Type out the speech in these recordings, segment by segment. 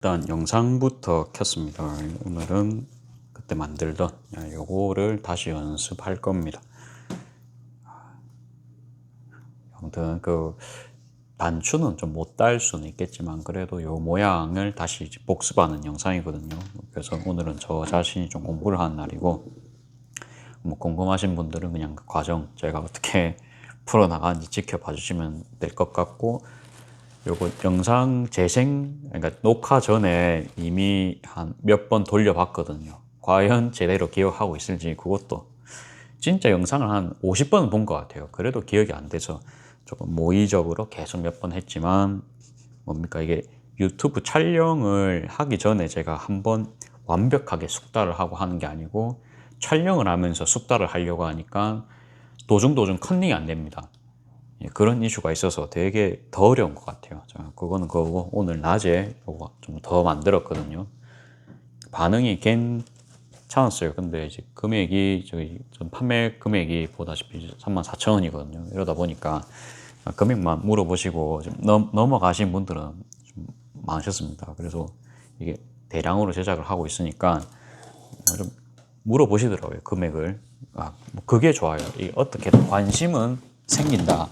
일단 영상부터 켰습니다. 오늘은 그때 만들던 요거를 다시 연습할 겁니다. 아무튼 그 단추는 좀 못 달 수는 있겠지만 그래도 요 모양을 다시 이제 복습하는 영상이거든요. 그래서 오늘은 저 자신이 좀 공부를 하는 날이고, 뭐 궁금하신 분들은 그냥 그 과정 제가 어떻게 풀어나가는지 지켜봐 주시면 될 것 같고, 요거 영상 그러니까 녹화 전에 이미 한 몇 번 돌려봤거든요. 과연 제대로 기억하고 있을지, 그것도 진짜 영상을 한 50번은 본 것 같아요. 그래도 기억이 안 돼서 조금 모의적으로 계속 몇 번 했지만, 뭡니까 이게, 유튜브 촬영을 하기 전에 제가 한번 완벽하게 숙달을 하고 하는 게 아니고, 촬영을 하면서 숙달을 하려고 하니까 도중도중 컨닝이 안 됩니다. 그런 이슈가 있어서 되게 더 어려운 것 같아요. 자, 그거는 그거고, 오늘 낮에 요거 좀 더 만들었거든요. 반응이 괜찮았어요. 근데 이제 금액이, 전 판매 금액이 보다시피 34,000원이거든요. 이러다 보니까 금액만 물어보시고 좀 넘어가신 분들은 좀 많으셨습니다. 그래서 이게 대량으로 제작을 하고 있으니까 좀 물어보시더라고요, 금액을. 뭐 그게 좋아요. 이게 어떻게 관심은 생긴다,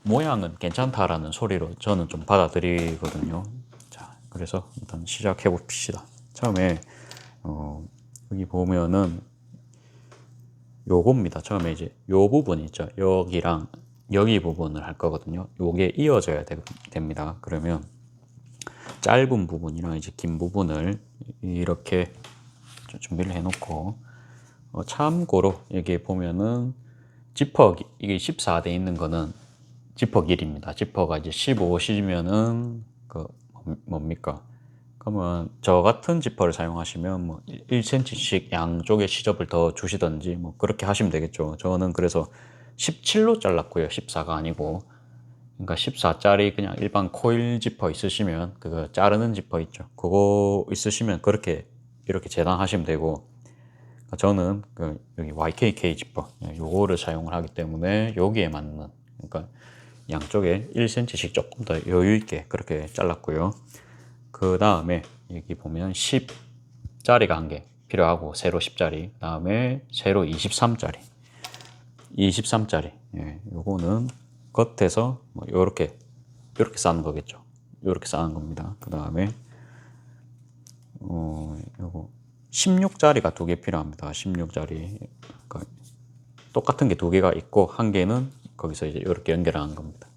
모양은 괜찮다라는 소리로 저는 좀 받아들이거든요. 자, 그래서 일단 시작해 봅시다. 처음에 여기 보면은 요겁니다. 처음에 이제 요 부분 있죠. 여기랑 여기 부분을 할 거거든요. 요게 이어져야 됩니다. 그러면 짧은 부분이랑 이제 긴 부분을 이렇게 준비를 해 놓고, 참고로 여기 보면은 지퍼, 이게 14대 있는 거는 지퍼 길입니다. 지퍼가 이제 15시면은 그 뭡니까? 그러면 저 같은 지퍼를 사용하시면 뭐 1cm씩 양쪽에 시접을 더 주시던지 뭐 그렇게 하시면 되겠죠. 저는 그래서 17로 잘랐고요. 14가 아니고. 그러니까 14짜리 그냥 일반 코일 지퍼 있으시면, 그거 자르는 지퍼 있죠. 그거 있으시면 그렇게 이렇게 재단하시면 되고, 저는 여기 YKK 지퍼 요거를 사용을 하기 때문에 여기에 맞는, 그러니까 양쪽에 1cm씩 조금 더 여유 있게 그렇게 잘랐고요. 그 다음에 여기 보면 10짜리가 한 개 필요하고, 세로 10짜리, 그 다음에 세로 23짜리. 요거는 겉에서 뭐 요렇게 싸는 거겠죠. 요렇게 싸는 겁니다. 그 다음에 요거 16짜리가 두 개 필요합니다. 16짜리. 그러니까 똑같은 게 두 개가 있고, 한 개는 거기서 이제 이렇게 연결하는 겁니다.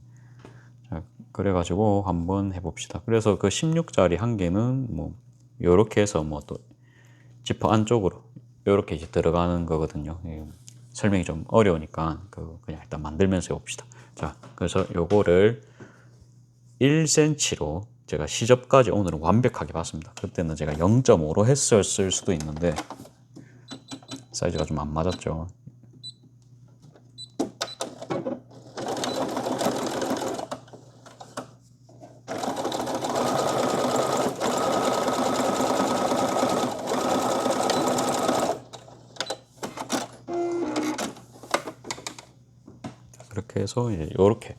자, 그래가지고 한번 해봅시다. 그래서 그 16짜리 한 개는 뭐 요렇게 해서 뭐 또 지퍼 안쪽으로 요렇게 이제 들어가는 거거든요. 설명이 좀 어려우니까 그냥 일단 만들면서 해봅시다. 자, 그래서 요거를 1cm로 제가 시접까지 오늘은 완벽하게 봤습니다. 그때는 제가 0.5로 했었을 수도 있는데 사이즈가 좀 안 맞았죠. 그렇게 해서 이제 요렇게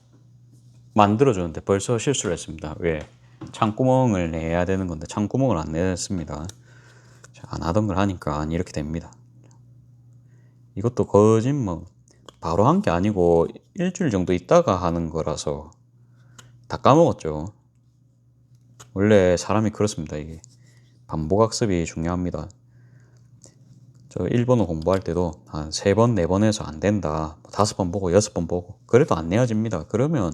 만들어주는데 벌써 실수를 했습니다. 왜? 창구멍을 내야 되는 건데 창구멍을 안 냈습니다. 안 하던 걸 하니까 이렇게 됩니다. 이것도 거진 뭐 바로 한 게 아니고 일주일 정도 있다가 하는 거라서 다 까먹었죠. 원래 사람이 그렇습니다. 이게 반복학습이 중요합니다. 저 일본어 공부할 때도 한 3번, 4번 해서 안 된다, 5번 보고 6번 보고 그래도 안 내어집니다. 그러면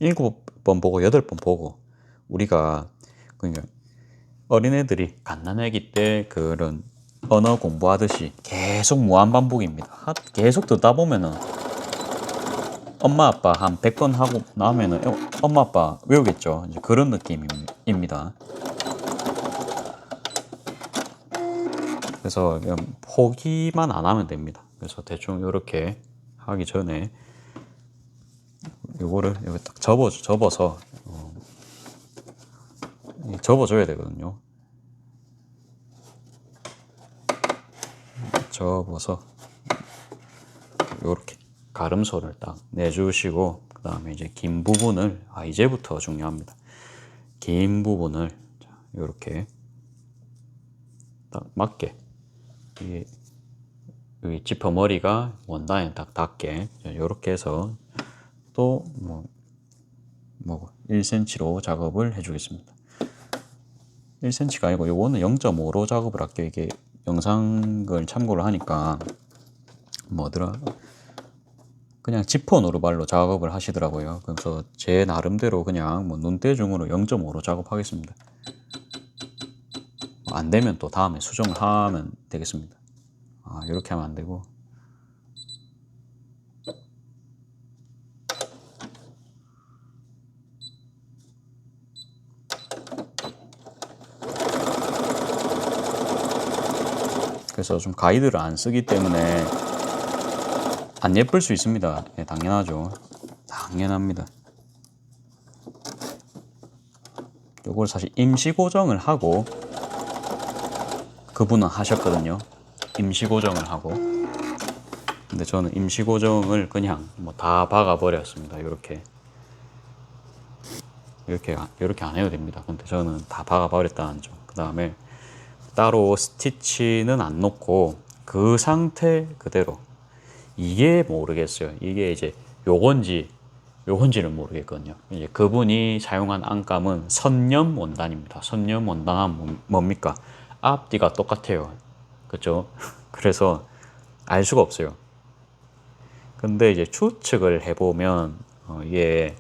7번 보고 8번 보고, 우리가 그러니까 어린애들이 갓난아기 때 그런 언어 공부하듯이 계속 무한반복입니다. 계속 듣다 보면은 엄마 아빠 한 100번 하고 나면은 엄마 아빠 외우겠죠. 이제 그런 느낌입니다. 그래서 그냥 포기만 안 하면 됩니다. 그래서 대충 이렇게 하기 전에 요거를 여기 딱 접어서 접어줘야 되거든요. 접어서 요렇게 가름소를 딱 내주시고, 그 다음에 이제 긴 부분을, 이제부터 중요합니다. 긴 부분을 이렇게 딱 맞게 이게 여기 지퍼 머리가 원단에 딱 닿게 이렇게 해서 또 뭐 1cm로 작업을 해주겠습니다. 1cm가 아니고 요거는 0.5로 작업을 할게요. 이게 영상을 참고를 하니까 뭐더라 그냥 지퍼 노루발로 작업을 하시더라고요. 그래서 제 나름대로 그냥 뭐 눈대중으로 0.5로 작업하겠습니다. 안 되면 또 다음에 수정을 하면 되겠습니다. 이렇게 하면 안 되고 그래서 좀 가이드를 안 쓰기 때문에 안 예쁠 수 있습니다. 예, 당연하죠. 당연합니다. 요걸 사실 임시 고정을 하고 그분은 하셨거든요. 임시 고정을 하고. 근데 저는 임시 고정을 그냥 뭐 다 박아 버렸습니다. 이렇게 안 해도 됩니다. 근데 저는 다 박아 버렸다는 점. 그 다음에 따로 스티치는 안 놓고 그 상태 그대로. 이게 모르겠어요. 이게 이제 요건지는 모르겠거든요. 이제 그분이 사용한 안감은 선념 원단입니다. 선념 원단은 뭡니까? 앞뒤가 똑같아요. 그죠? 그래서 알 수가 없어요. 근데 이제 추측을 해보면 이게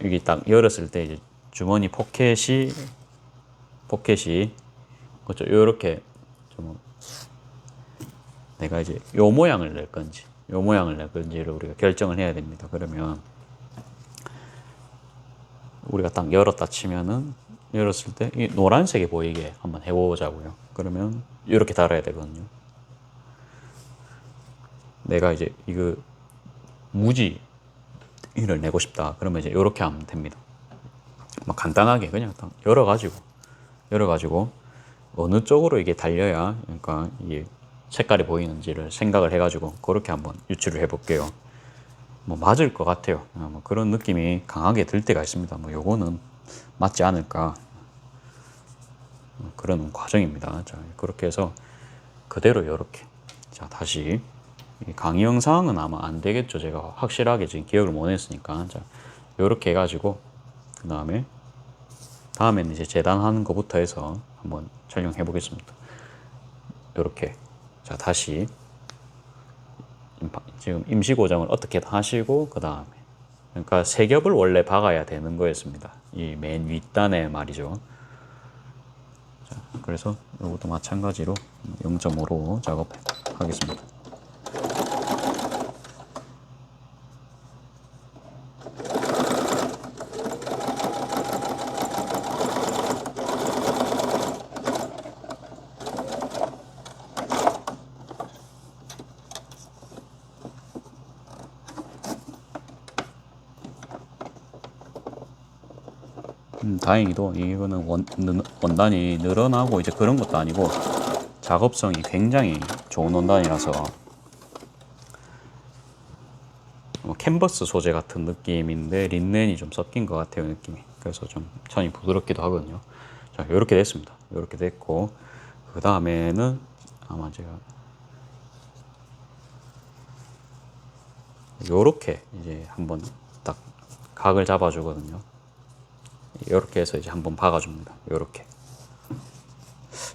여기 딱 열었을 때 이제 주머니 포켓이 그렇죠. 요렇게 좀 내가 이제 요 모양을 낼 건지를 우리가 결정을 해야 됩니다. 그러면 우리가 딱 열었다 치면은 열었을 때 이 노란색이 보이게 한번 해보자고요. 그러면 이렇게 달아야 되거든요. 내가 이제 이거 무지를 내고 싶다. 그러면 이제 이렇게 하면 됩니다. 막 간단하게 그냥 딱 열어가지고 어느 쪽으로 이게 달려야 그러니까 이게 색깔이 보이는지를 생각을 해가지고 그렇게 한번 유출을 해볼게요. 뭐 맞을 것 같아요. 뭐 그런 느낌이 강하게 들 때가 있습니다. 뭐 요거는 맞지 않을까 그런 과정입니다. 자, 그렇게 해서 그대로 이렇게 자 다시 강의 영상은 아마 안 되겠죠. 제가 확실하게 지금 기억을 못 했으니까 자 이렇게 해가지고 그 다음에는 이제 재단하는 것부터 해서 한번 촬영해 보겠습니다. 이렇게 자 다시 지금 임시 고정을 어떻게든 하시고 그 다음에 그러니까 세 겹을 원래 박아야 되는 거였습니다. 이 맨 윗단에 말이죠. 자, 그래서 이것도 마찬가지로 0.5로 작업하겠습니다. 다행히도 이거는 원단이 늘어나고 이제 그런 것도 아니고 작업성이 굉장히 좋은 원단이라서 캔버스 소재 같은 느낌인데 린넨이 좀 섞인 것 같아요 느낌이. 그래서 좀 천이 부드럽기도 하거든요. 자 이렇게 됐습니다. 이렇게 됐고 그 다음에는 아마 제가 요렇게 이제 한번 딱 각을 잡아주거든요. 이렇게 해서 이제 한번 박아줍니다. 이렇게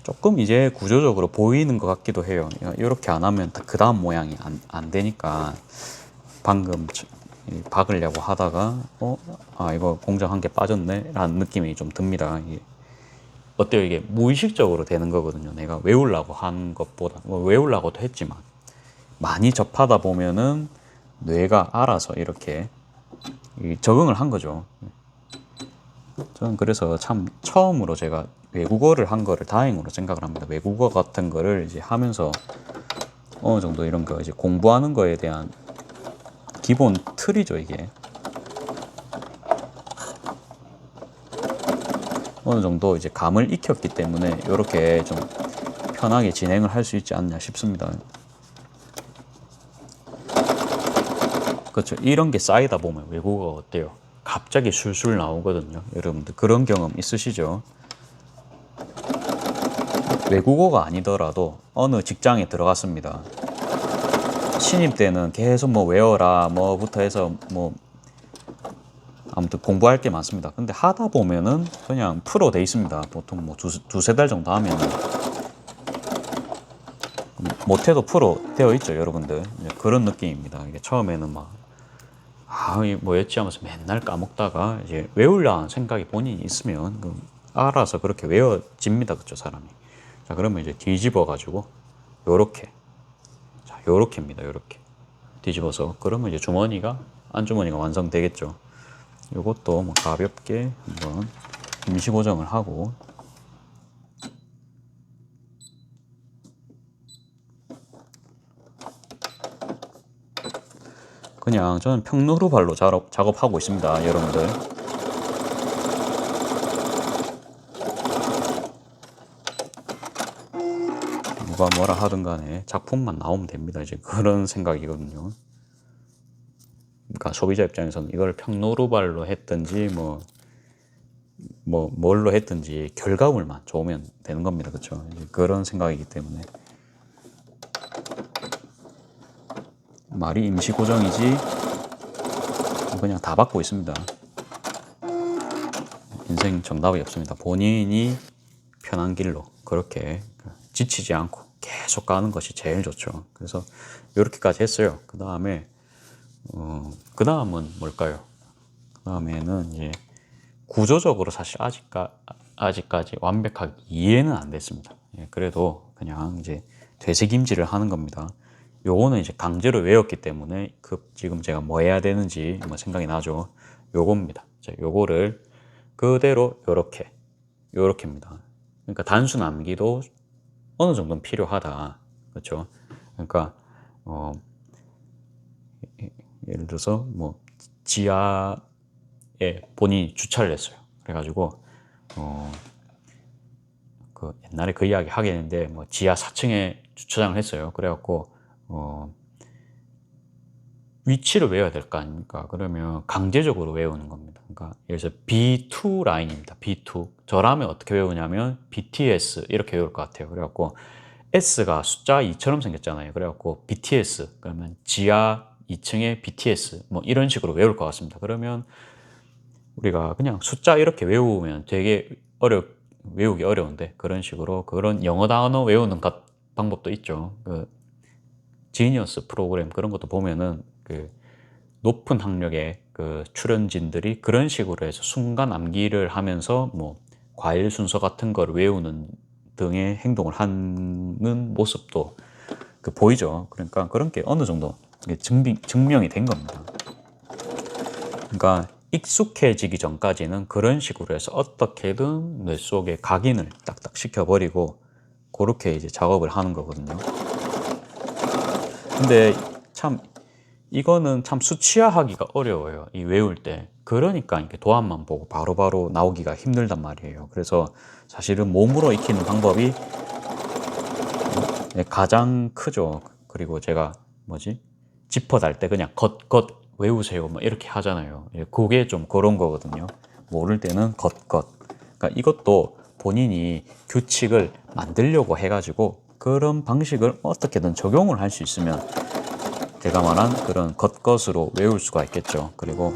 조금 이제 구조적으로 보이는 것 같기도 해요. 이렇게 안 하면 그 다음 모양이 안 되니까 방금 박으려고 하다가 이거 공장 한 개 빠졌네 라는 느낌이 좀 듭니다. 어때요? 이게 무의식적으로 되는 거거든요. 내가 외우려고 한 것보다 외우려고도 했지만 많이 접하다 보면은 뇌가 알아서 이렇게 적응을 한 거죠. 저는 그래서 참 처음으로 제가 외국어를 한 거를 다행으로 생각을 합니다. 외국어 같은 거를 이제 하면서 어느 정도 이런 거 이제 공부하는 거에 대한 기본 틀이죠, 이게. 어느 정도 이제 감을 익혔기 때문에 이렇게 좀 편하게 진행을 할 수 있지 않나 싶습니다. 그렇죠. 이런 게 쌓이다 보면 외국어가 어때요? 갑자기 술술 나오거든요. 여러분들 그런 경험 있으시죠? 외국어가 아니더라도 어느 직장에 들어갔습니다. 신입 때는 계속 뭐 외워라 뭐부터 해서 뭐 아무튼 공부할 게 많습니다. 근데 하다 보면은 그냥 프로 돼 있습니다. 보통 뭐 두세 달 정도 하면 못해도 프로 되어 있죠, 여러분들. 그런 느낌입니다. 이게 처음에는 막 뭐였지 하면서 맨날 까먹다가 이제 외우려는 생각이 본인이 있으면 알아서 그렇게 외워집니다, 그쵸, 사람이. 자, 그러면 이제 뒤집어 가지고 요렇게, 자, 요렇게입니다, 요렇게 뒤집어서 그러면 이제 주머니가 안주머니가 완성되겠죠. 요것도 뭐 가볍게 한번 임시 고정을 하고, 그냥 저는 평로루발로 작업하고 있습니다, 여러분들. 누가 뭐라 하든 간에 작품만 나오면 됩니다. 이제 그런 생각이거든요. 그러니까 소비자 입장에서는 이걸 평로루발로 했든지 뭘로 했든지 결과물만 좋으면 되는 겁니다. 그렇죠? 그런 생각이기 때문에 말이 임시 고정이지 그냥 다 받고 있습니다. 인생 정답이 없습니다. 본인이 편한 길로 그렇게 지치지 않고 계속 가는 것이 제일 좋죠. 그래서 이렇게까지 했어요. 그 다음에 그 다음은 뭘까요? 그 다음에는 이제 구조적으로 사실 아직까지 완벽하게 이해는 안 됐습니다. 예, 그래도 그냥 이제 되새김질을 하는 겁니다. 요거는 이제 강제로 외웠기 때문에 지금 제가 뭐 해야 되는지 뭐 생각이 나죠. 요겁니다. 자, 요거를 그대로 요렇게입니다. 그러니까 단순 암기도 어느 정도는 필요하다. 그렇죠? 그러니까 예를 들어서 뭐 지하에 본인이 주차를 했어요. 그래가지고 그 옛날에 그 이야기 하겠는데 뭐 지하 4층에 주차장을 했어요. 그래갖고 위치를 외워야 될 거 아닙니까? 그러면 강제적으로 외우는 겁니다. 그러니까 예를 들어서 B2 라인입니다. B2. 저라면 어떻게 외우냐면 BTS 이렇게 외울 것 같아요. 그래갖고 S가 숫자 2처럼 생겼잖아요. 그래갖고 BTS 그러면 지하 2층에 BTS 뭐 이런 식으로 외울 것 같습니다. 그러면 우리가 그냥 숫자 이렇게 외우면 되게 외우기 어려운데 그런 식으로 그런 영어 단어 외우는 방법도 있죠. 그 지니어스 프로그램 그런 것도 보면은 그 높은 학력의 그 출연진들이 그런 식으로 해서 순간 암기를 하면서 뭐 과일 순서 같은 걸 외우는 등의 행동을 하는 모습도 보이죠. 그러니까 그런 게 어느 정도 증명이 된 겁니다. 그러니까 익숙해지기 전까지는 그런 식으로 해서 어떻게든 뇌 속에 각인을 딱딱 시켜버리고 그렇게 이제 작업을 하는 거거든요. 근데 참 이거는 참 수치화하기가 어려워요. 이 외울 때. 그러니까 이렇게 도안만 보고 바로바로 나오기가 힘들단 말이에요. 그래서 사실은 몸으로 익히는 방법이 가장 크죠. 그리고 제가 지퍼 달 때 그냥 겉 외우세요. 뭐 이렇게 하잖아요. 그게 좀 그런 거거든요. 모를 때는 겉. 그러니까 이것도 본인이 규칙을 만들려고 해가지고 그런 방식을 어떻게든 적용을 할 수 있으면 제가 말한 그런 겉것으로 외울 수가 있겠죠. 그리고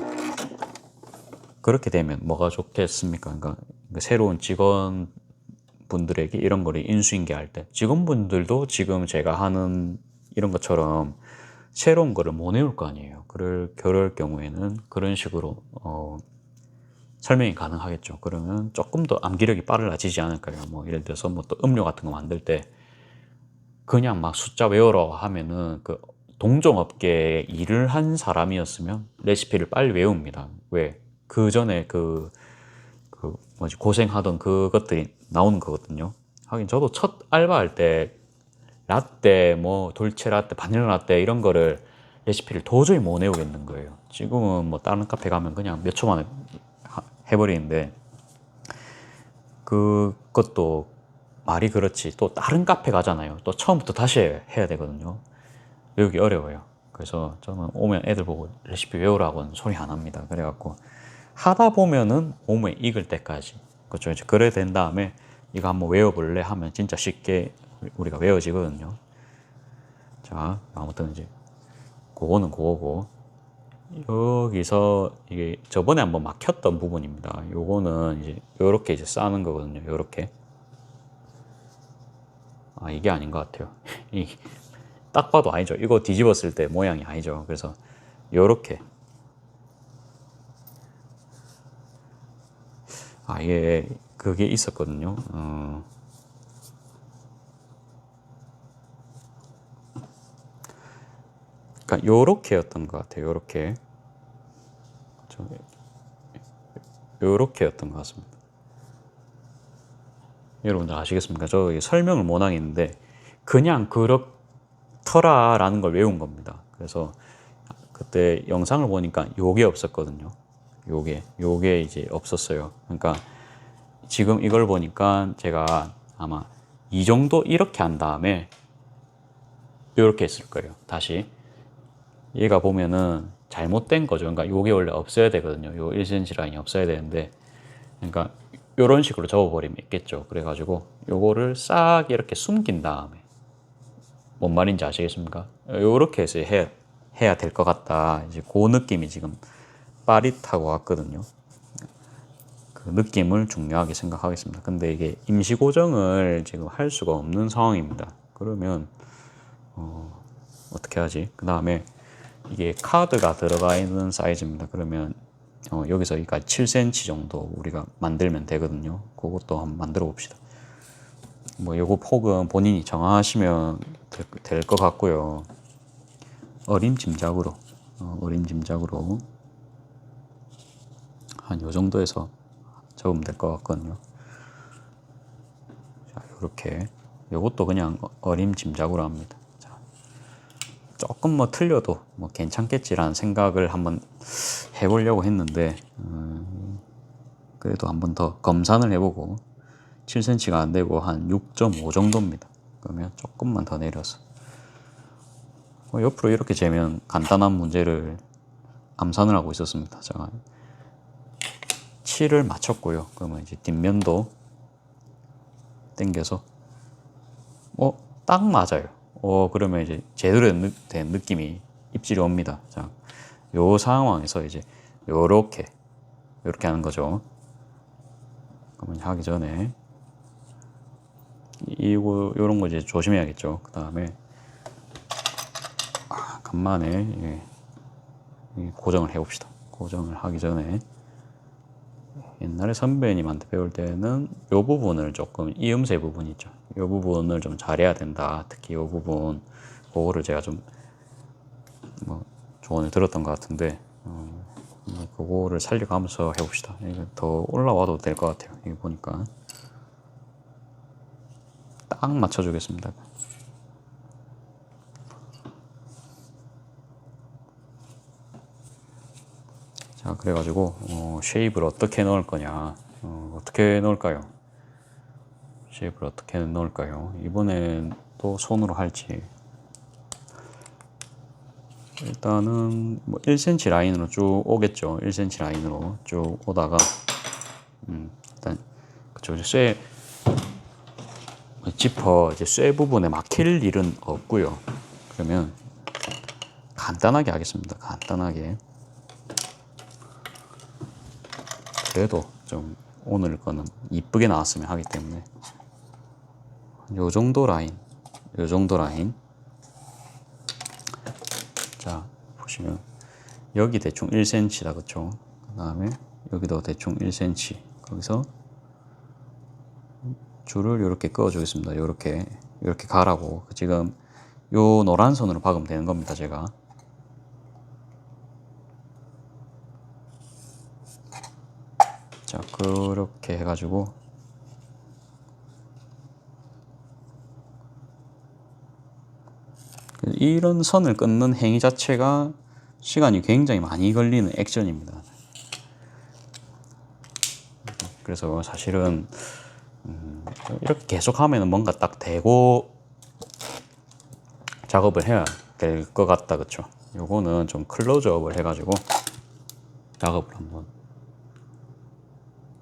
그렇게 되면 뭐가 좋겠습니까? 그러니까 새로운 직원분들에게 이런 거를 인수인계할 때 직원분들도 지금 제가 하는 이런 것처럼 새로운 거를 못 외울 거 아니에요. 그럴 경우에는 그런 식으로 설명이 가능하겠죠. 그러면 조금 더 암기력이 빨라지지 않을까요? 뭐 예를 들어서 뭐 또 음료 같은 거 만들 때 그냥 막 숫자 외우러 하면은 그 동종업계에 일을 한 사람이었으면 레시피를 빨리 외웁니다. 왜? 그 전에 고생하던 그것들이 나오는 거거든요. 하긴 저도 첫 알바할 때 라떼, 뭐 돌체 라떼, 바닐라 라떼 이런 거를 레시피를 도저히 못 외우겠는 거예요. 지금은 뭐 다른 카페 가면 그냥 몇 초 만에 해버리는데 그것도 말이 그렇지 또 다른 카페 가잖아요. 또 처음부터 다시 해야 되거든요. 외우기 어려워요. 그래서 저는 오면 애들 보고 레시피 외우라고는 소리 안 합니다. 그래갖고 하다 보면은 몸에 익을 때까지. 그렇죠. 이제 그래 된 다음에 이거 한번 외워볼래 하면 진짜 쉽게 우리가 외워지거든요. 자, 아무튼 이제 그거는 그거고, 여기서 이게 저번에 한번 막혔던 부분입니다. 요거는 이제 요렇게 이제 싸는 거거든요. 요렇게. 아, 이게 아닌 것 같아요. 딱 봐도 아니죠. 이거 뒤집었을 때 모양이 아니죠. 그래서 요렇게. 아, 이게 그게 있었거든요. 그러니까 요렇게였던 것 같아요. 요렇게. 요렇게였던 것 같습니다. 여러분들 아시겠습니까? 저 설명을 못 하겠는데 그냥 그렇더라라는 걸 외운 겁니다. 그래서 그때 영상을 보니까 요게 없었거든요. 요게 이제 없었어요. 그러니까 지금 이걸 보니까 제가 아마 이 정도 이렇게 한 다음에 이렇게 했을 거예요. 다시 얘가 보면은 잘못된 거죠. 그러니까 요게 원래 없어야 되거든요. 요 1cm 라인이 없어야 되는데, 그러니까 요런 식으로 접어버리면 있겠죠. 그래가지고 요거를 싹 이렇게 숨긴 다음에, 뭔 말인지 아시겠습니까? 요렇게 해서 해야 될 것 같다. 이제 그 느낌이 지금 빠릿하고 왔거든요. 그 느낌을 중요하게 생각하겠습니다. 근데 이게 임시 고정을 지금 할 수가 없는 상황입니다. 그러면 어떻게 하지? 그 다음에 이게 카드가 들어가 있는 사이즈입니다. 그러면 여기서 여기까지 7cm 정도 우리가 만들면 되거든요. 그것도 한번 만들어 봅시다. 뭐 요거 폭은 본인이 정하시면 될 것 같고요. 어림짐작으로 한 요 정도에서 접으면 될 것 같거든요. 자, 요렇게 요것도 그냥 어림짐작으로 합니다. 자, 조금 뭐 틀려도 뭐 괜찮겠지라는 생각을 한번 해보려고 했는데 그래도 한번 더 검산을 해보고 7cm가 안 되고 한 6.5 정도입니다. 그러면 조금만 더 내려서 옆으로 이렇게 재면 간단한 문제를 암산을 하고 있었습니다. 제가 7을 맞췄고요. 그러면 이제 뒷면도 당겨서 딱 맞아요. 그러면 이제 제대로 된 느낌이 입질이 옵니다. 자, 요 상황에서 이제 요렇게 하는 거죠. 그러면 하기 전에 요런 거 이제 조심해야겠죠. 그 다음에 간만에 고정을 해봅시다. 고정을 하기 전에 옛날에 선배님한테 배울 때는 요 부분을 조금 이음새 부분 있죠. 요 부분을 좀 잘해야 된다. 특히 요 부분 그거를 제가 좀 뭐 조언을 들었던 것 같은데 그거를 살려가면서 해봅시다. 이거 더 올라와도 될 것 같아요. 이거 보니까 딱 맞춰주겠습니다. 자, 그래가지고 쉐입을 어떻게 넣을 거냐, 어떻게 넣을까요? 쉐입을 어떻게 넣을까요? 이번엔 또 손으로 할지. 일단은 뭐 1cm 라인으로 쭉 오겠죠. 1cm 라인으로 쭉 오다가 일단 그쵸, 쇠 지퍼 이제 쇠 부분에 막힐 일은 없고요. 그러면 간단하게 하겠습니다. 간단하게. 그래도 좀 오늘 거는 이쁘게 나왔으면 하기 때문에 요 정도 라인, 요 정도 라인. 자, 보시면 여기 대충 1cm다, 그쵸? 그 다음에 여기도 대충 1cm. 거기서 줄을 이렇게 그어 주겠습니다. 이렇게 가라고. 지금 요 노란 선으로 박으면 되는 겁니다. 제가 자, 그렇게 해가지고 이런 선을 끊는 행위 자체가 시간이 굉장히 많이 걸리는 액션입니다. 그래서 사실은 이렇게 계속 하면 뭔가 딱 대고 작업을 해야 될 것 같다, 그쵸? 요거는 좀 클로즈업을 해가지고 작업을 한번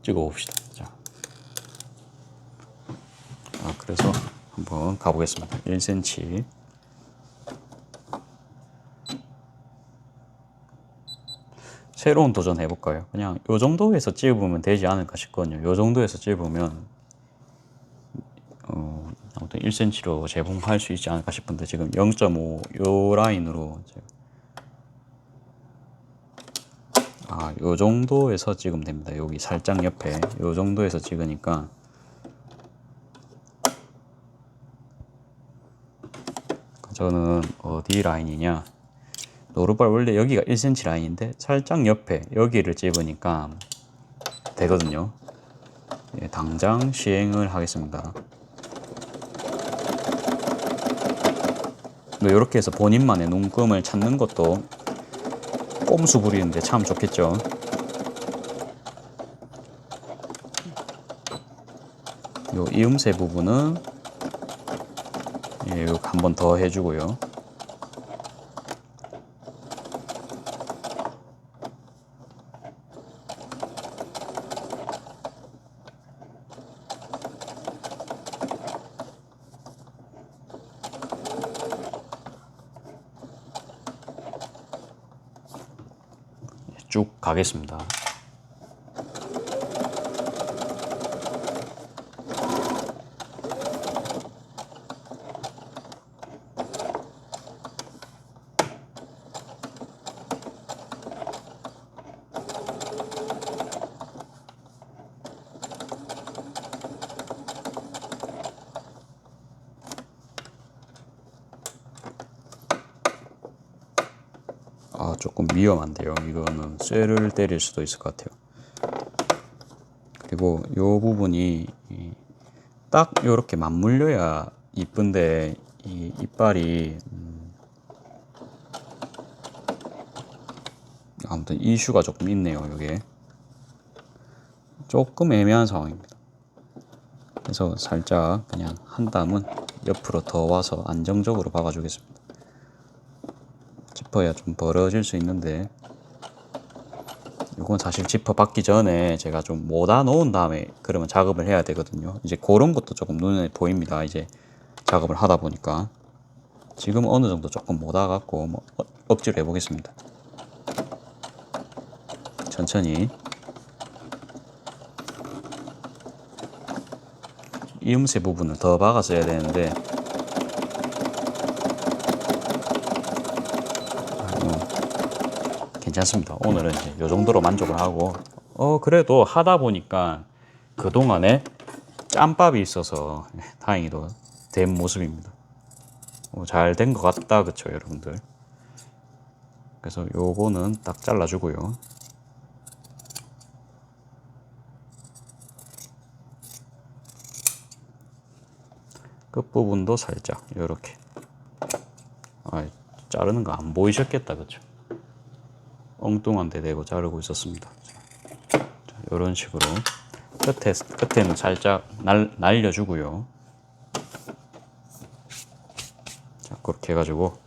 찍어 봅시다. 자, 그래서 한번 가보겠습니다. 1cm. 새로운 도전 해볼까요? 그냥 요 정도에서 찍으면 되지 않을까 싶거든요. 요 정도에서 찍으면 아무튼 1cm로 재봉할 수 있지 않을까 싶은데 지금 0.5 요 라인으로 요 정도에서 찍으면 됩니다. 여기 살짝 옆에 요 정도에서 찍으니까 저는 어디 라인이냐, 노루발 원래 여기가 1cm 라인인데 살짝 옆에 여기를 찍으니까 되거든요. 예, 당장 시행을 하겠습니다. 이렇게 해서 본인만의 눈금을 찾는 것도 꼼수 부리는데 참 좋겠죠. 요 이음새 부분은 예, 한 번 더 해주고요. 쭉 가겠습니다. 조금 위험한데요. 이거는 쇠를 때릴 수도 있을 것 같아요. 그리고 이 부분이 딱 이렇게 맞물려야 이쁜데 이 이빨이 아무튼 이슈가 조금 있네요. 이게 조금 애매한 상황입니다. 그래서 살짝 그냥 한 담은 옆으로 더 와서 안정적으로 박아주겠습니다. 지퍼야 좀 벌어질 수 있는데 이건 사실 지퍼 박기 전에 제가 좀 모아 놓은 다음에 그러면 작업을 해야 되거든요. 이제 그런 것도 조금 눈에 보입니다. 이제 작업을 하다 보니까 지금 어느 정도 조금 모아 갖고 억지로 해보겠습니다. 천천히. 이음새 부분을 더 박았어야 되는데 괜찮습니다. 오늘은 이제 요 정도로 만족을 하고 그래도 하다 보니까 그동안에 짬밥이 있어서 다행히도 된 모습입니다. 잘 된 것 같다, 그쵸 여러분들? 그래서 요거는 딱 잘라주고요. 끝부분도 살짝 요렇게. 자르는 거 안 보이셨겠다, 그쵸? 엉뚱한 데 대고 자르고 있었습니다. 자, 이런 식으로 끝에는 살짝 날려주고요. 자, 그렇게 해가지고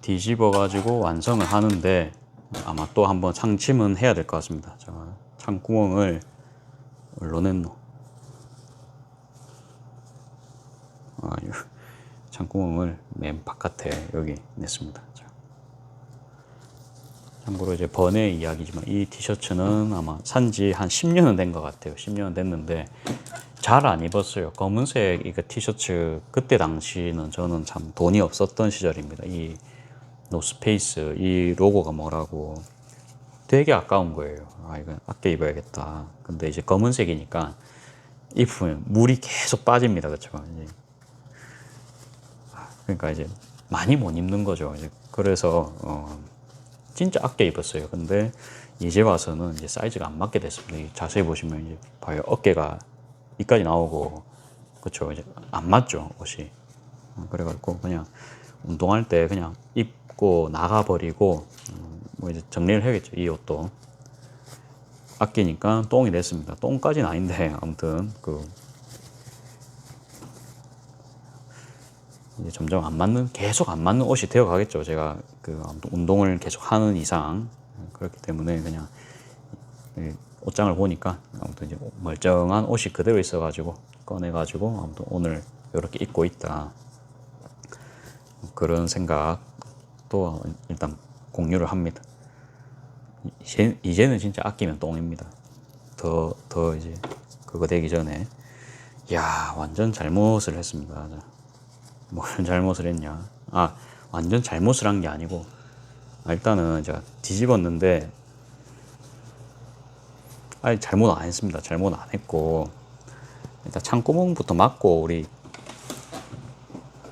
뒤집어 가지고 완성을 하는데 아마 또 한번 창침은 해야 될 것 같습니다. 자, 창구멍을 어디로 냈노? 창구멍을 맨 바깥에 여기 냈습니다. 자. 참고로 이제 번외 이야기지만 이 티셔츠는 아마 산지 한 10년은 된 것 같아요. 10년은 됐는데 잘 안 입었어요. 검은색 이거 티셔츠 그때 당시는 저는 참 돈이 없었던 시절입니다. 이 노스페이스 이 로고가 뭐라고 되게 아까운 거예요. 이건 아껴 입어야겠다. 근데 이제 검은색이니까 입으면 물이 계속 빠집니다. 그렇죠? 그러니까 이제 많이 못 입는 거죠. 이제 그래서 진짜 아껴 입었어요. 근데 이제 와서는 이제 사이즈가 안 맞게 됐습니다. 자세히 보시면 이제 봐요. 어깨가 이까지 나오고, 그쵸. 이제 안 맞죠, 옷이. 그래가지고 그냥 운동할 때 그냥 입고 나가버리고, 뭐 이제 정리를 해야겠죠. 이 옷도. 아끼니까 똥이 됐습니다. 똥까지는 아닌데, 아무튼, 이제 점점 계속 안 맞는 옷이 되어 가겠죠. 제가 운동을 계속 하는 이상. 그렇기 때문에 그냥 옷장을 보니까 아무튼 이제 멀쩡한 옷이 그대로 있어가지고 꺼내가지고 아무튼 오늘 이렇게 입고 있다. 그런 생각도 일단 공유를 합니다. 이제는 진짜 아끼면 똥입니다. 더 이제 그거 되기 전에. 야, 완전 잘못을 했습니다. 뭘 잘못을 했냐. 완전 잘못을 한 게 아니고, 일단은 제가 뒤집었는데, 잘못 안 했습니다. 잘못 안 했고, 일단 창구멍부터 막고, 우리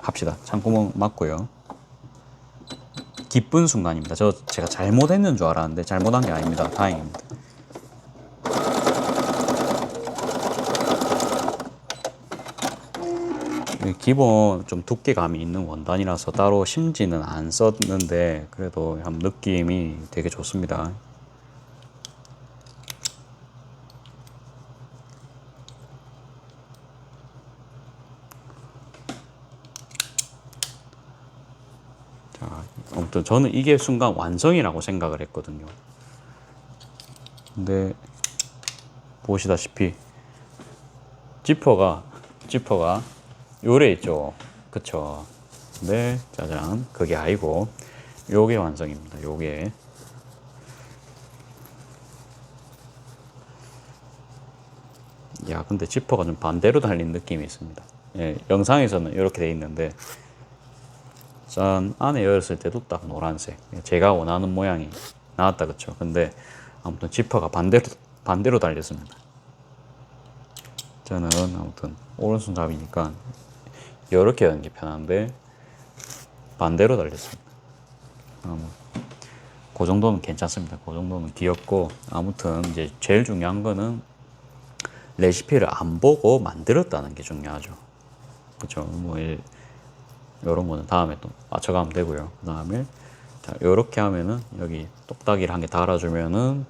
합시다. 창구멍 막고요. 기쁜 순간입니다. 제가 잘못했는 줄 알았는데, 잘못한 게 아닙니다. 다행입니다. 기본 좀 두께감이 있는 원단이라서 따로 심지는 안 썼는데 그래도 느낌이 되게 좋습니다. 자, 아무튼 저는 이게 순간 완성이라고 생각을 했거든요. 근데 보시다시피 지퍼가 요래 있죠. 그쵸? 네, 짜잔. 그게 아니고 요게 완성입니다. 요게. 야, 근데 지퍼가 좀 반대로 달린 느낌이 있습니다. 예, 영상에서는 이렇게 돼 있는데 짠, 안에 열었을 때도 딱 노란색. 제가 원하는 모양이 나왔다, 그쵸? 근데 아무튼 지퍼가 반대로 달렸습니다. 저는 아무튼 오른손잡이니까 이렇게 하는 게 편한데 반대로 달렸습니다. 그 정도는 괜찮습니다. 그 정도는 귀엽고, 아무튼 이제 제일 중요한 거는 레시피를 안 보고 만들었다는 게 중요하죠. 그렇죠? 뭐 이런 거는 다음에 또 맞춰가면 되고요. 그 다음에 자, 이렇게 하면은 여기 똑딱이를 한 개 달아주면은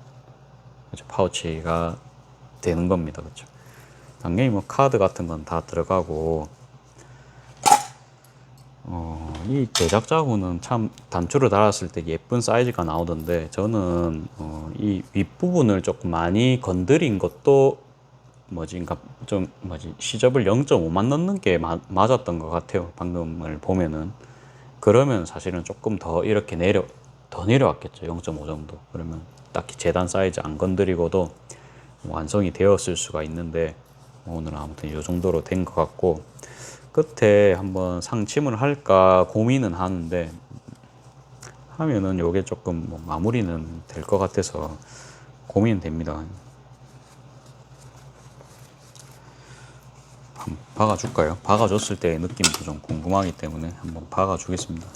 이제 파우치가 되는 겁니다. 그렇죠? 당연히 뭐 카드 같은 건 다 들어가고, 이 제작자분은 참 단추를 달았을 때 예쁜 사이즈가 나오던데, 저는 이 윗부분을 조금 많이 건드린 것도 그러니까 시접을 0.5만 넣는 게 맞았던 것 같아요. 방금을 보면은. 그러면 사실은 조금 더 이렇게 더 내려왔겠죠. 0.5 정도. 그러면 딱히 재단 사이즈 안 건드리고도 완성이 되었을 수가 있는데, 오늘은 아무튼 이 정도로 된 것 같고, 끝에 한번 상침을 할까 고민은 하는데, 하면은 요게 조금 뭐 마무리는 될 것 같아서 고민됩니다. 한번 박아줄까요? 박아줬을 때의 느낌도 좀 궁금하기 때문에 한번 박아주겠습니다.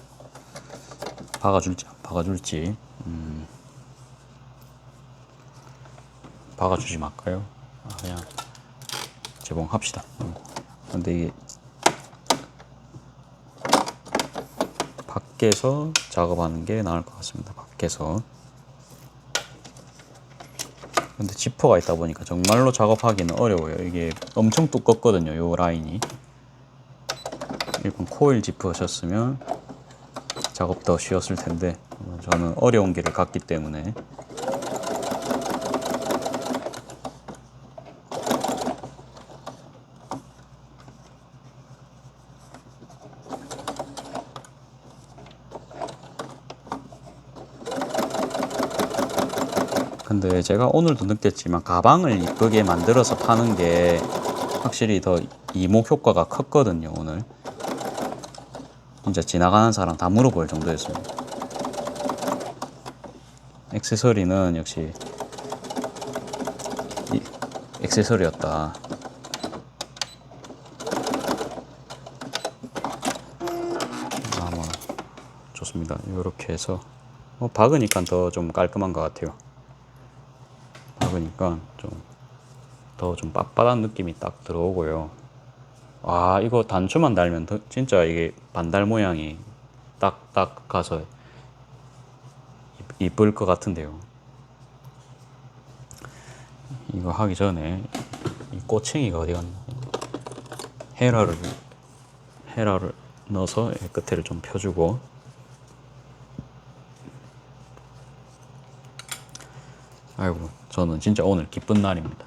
박아줄지 안 박아줄지. 박아주지 말까요? 그냥 재봉합시다. 근데 이게 밖에서 작업하는 게 나을 것 같습니다. 밖에서. 근데 지퍼가 있다 보니까 정말로 작업하기는 어려워요. 이게 엄청 두껍거든요. 요 라인이. 일본 코일 지퍼셨으면 작업 더 쉬웠을 텐데, 저는 어려운 길을 갔기 때문에. 근데 제가 오늘도 느꼈지만 가방을 이쁘게 만들어서 파는 게 확실히 더 이목 효과가 컸거든요. 오늘 진짜 지나가는 사람 다 물어볼 정도였습니다. 액세서리는 역시 액세서리였다. 뭐 좋습니다. 이렇게 해서 박으니까 더 좀 깔끔한 것 같아요. 박으니까 더 좀 빳빳한 느낌이 딱 들어오고요. 이거 단추만 달면 진짜 이게 반달 모양이 딱 가서 이쁠 것 같은데요. 이거 하기 전에 이 꼬챙이가 어디 갔나? 헤라를 넣어서 끝에를 좀 펴주고, 아이고 저는 진짜 오늘 기쁜 날입니다.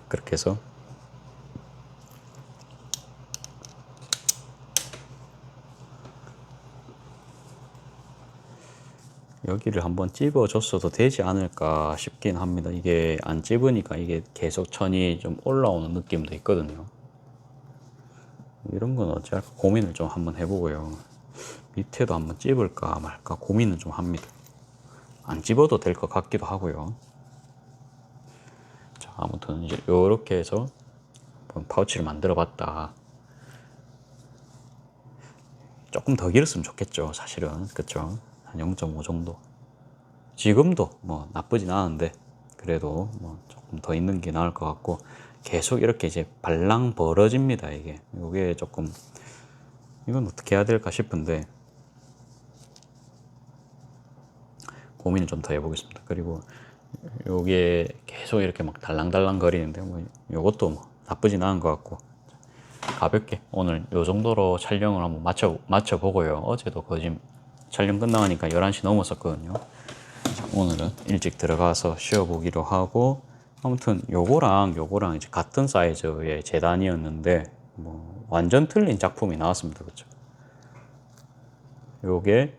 그렇게 해서 여기를 한번 찝어줬어도 되지 않을까 싶긴 합니다. 이게 안 찝으니까 이게 계속 천이 좀 올라오는 느낌도 있거든요. 이런 건 어찌할까 고민을 좀 한번 해보고요. 밑에도 한번 찝을까 말까 고민은 좀 합니다. 안 찝어도 될 것 같기도 하고요. 자, 아무튼 이제 이렇게 해서 파우치를 만들어 봤다. 조금 더 길었으면 좋겠죠, 사실은. 그쵸? 한 0.5 정도. 지금도 뭐 나쁘진 않은데 그래도 뭐 조금 더 있는 게 나을 것 같고, 계속 이렇게 이제 발랑 벌어집니다. 이게 조금, 이건 어떻게 해야 될까 싶은데 고민을 좀 더 해보겠습니다. 그리고 요게 계속 이렇게 막 달랑달랑 거리는데 뭐 요것도 뭐 나쁘진 않은 것 같고, 가볍게 오늘 요 정도로 촬영을 한번 맞춰 보고요. 어제도 거진 촬영 끝나가니까 11시 넘었었거든요. 자, 오늘은 일찍 들어가서 쉬어보기로 하고, 아무튼 요거랑 이제 같은 사이즈의 재단이었는데 뭐 완전 틀린 작품이 나왔습니다. 그렇죠? 요게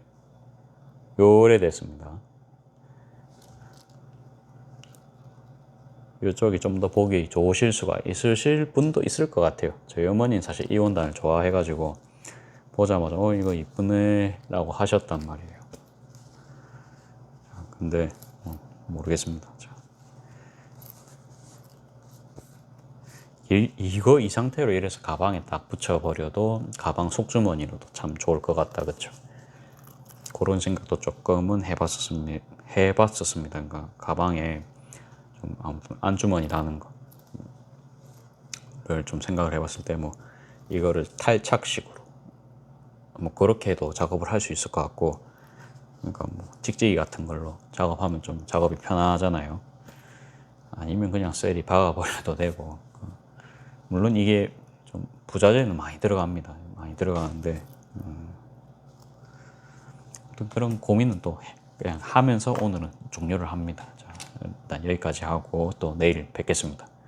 오래됐습니다. 이쪽이 좀 더 보기 좋으실 수가 있으실 분도 있을 것 같아요. 저희 어머니는 사실 이 원단을 좋아해가지고 보자마자 이거 이쁘네 라고 하셨단 말이에요. 근데 모르겠습니다. 이거 이 상태로 이래서 가방에 딱 붙여버려도 가방 속주머니로도 참 좋을 것 같다. 그쵸? 그런 생각도 조금은 해봤었습니다. 그러니까 가방에 좀 아무튼 안주머니라는 거를 좀 생각을 해봤을 때 뭐 이거를 탈착식으로 뭐 그렇게 해도 작업을 할 수 있을 것 같고, 그러니까 뭐 찍찍이 같은 걸로 작업하면 좀 작업이 편하잖아요. 아니면 그냥 셀이 박아버려도 되고, 물론 이게 좀 부자재는 많이 들어갑니다. 많이 들어가는데 그런 고민은 또 그냥 하면서 오늘은 종료를 합니다. 자, 일단 여기까지 하고 또 내일 뵙겠습니다.